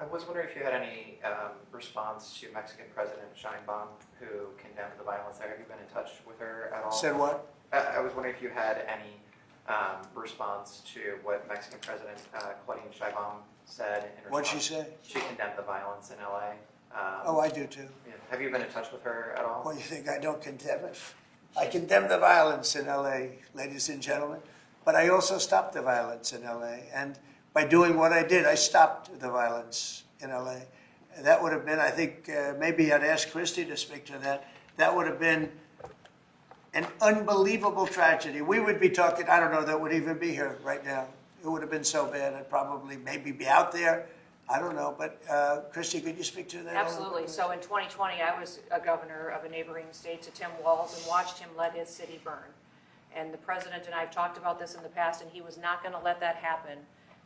I was wondering if you had any response to Mexican President Sheinbaum, who condemned the violence there. Have you been in touch with her at all? Said what? I was wondering if you had any response to what Mexican President Claudia Sheinbaum said in response. What'd she say? She condemned the violence in L.A. Oh, I do too. Yeah. Have you been in touch with her at all? Well, you think I don't condemn it? I condemn the violence in L.A., ladies and gentlemen, but I also stopped the violence in L.A. And by doing what I did, I stopped the violence in L.A. That would have been, I think, maybe I'd ask Kristi to speak to that. That would have been an unbelievable tragedy. We would be talking, I don't know that would even be here right now. It would have been so bad. I'd probably maybe be out there. I don't know, but Kristi, could you speak to that? Absolutely. So in 2020, I was a governor of a neighboring state to Tim Walz and watched him let his city burn. And the president and I have talked about this in the past, and he was not going to let that happen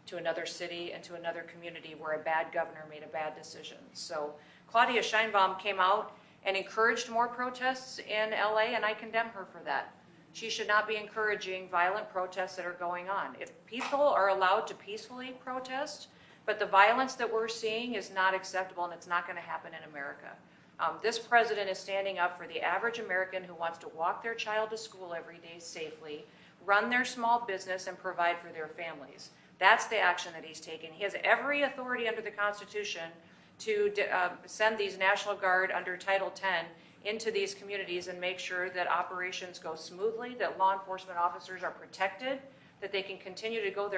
to another city and to another community where a bad governor made a bad decision. So Claudia Sheinbaum came out and encouraged more protests in LA, and I condemn her for that. She should not be encouraging violent protests that are going on. If people are allowed to peacefully protest, but the violence that we're seeing is not acceptable, and it's not going to happen in America. This president is standing up for the average American who wants to walk their child to school every day safely, run their small business, and provide for their families. That's the action that he's taken. He has every authority under the Constitution to send these National Guard under Title X into these communities and make sure that operations go smoothly, that law enforcement officers are protected, that they can continue to do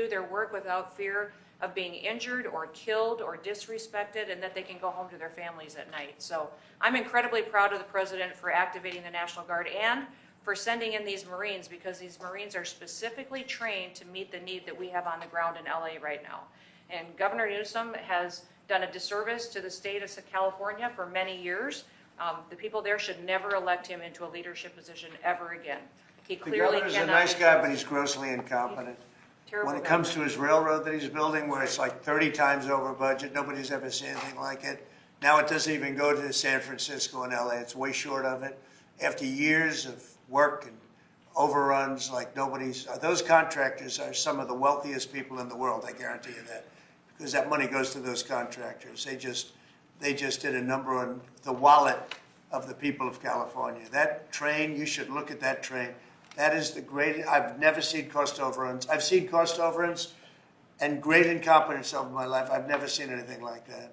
their work without fear of being injured or killed or disrespected, and that they can go home to their families at night. So I'm incredibly proud of the president for activating the National Guard and for sending in these Marines, because these Marines are specifically trained to meet the need that we have on the ground in LA right now. And Governor Newsom has done a disservice to the state of California for many years. The people there should never elect him into a leadership position ever again. He clearly The governor's a nice guy, but he's grossly incompetent. When it comes to his railroad that he's building, where it's like 30 times over budget, nobody's ever seen anything like it. Now it doesn't even go to San Francisco and LA. It's way short of it. After years of work and overruns like nobody's, those contractors are some of the wealthiest people in the world, I guarantee you that, because that money goes to those contractors. They just did a number on the wallet of the people of California. That train, you should look at that train. That is the greatest. I've never seen cost overruns. I've seen cost overruns and great incompetence over my life. I've never seen anything like that.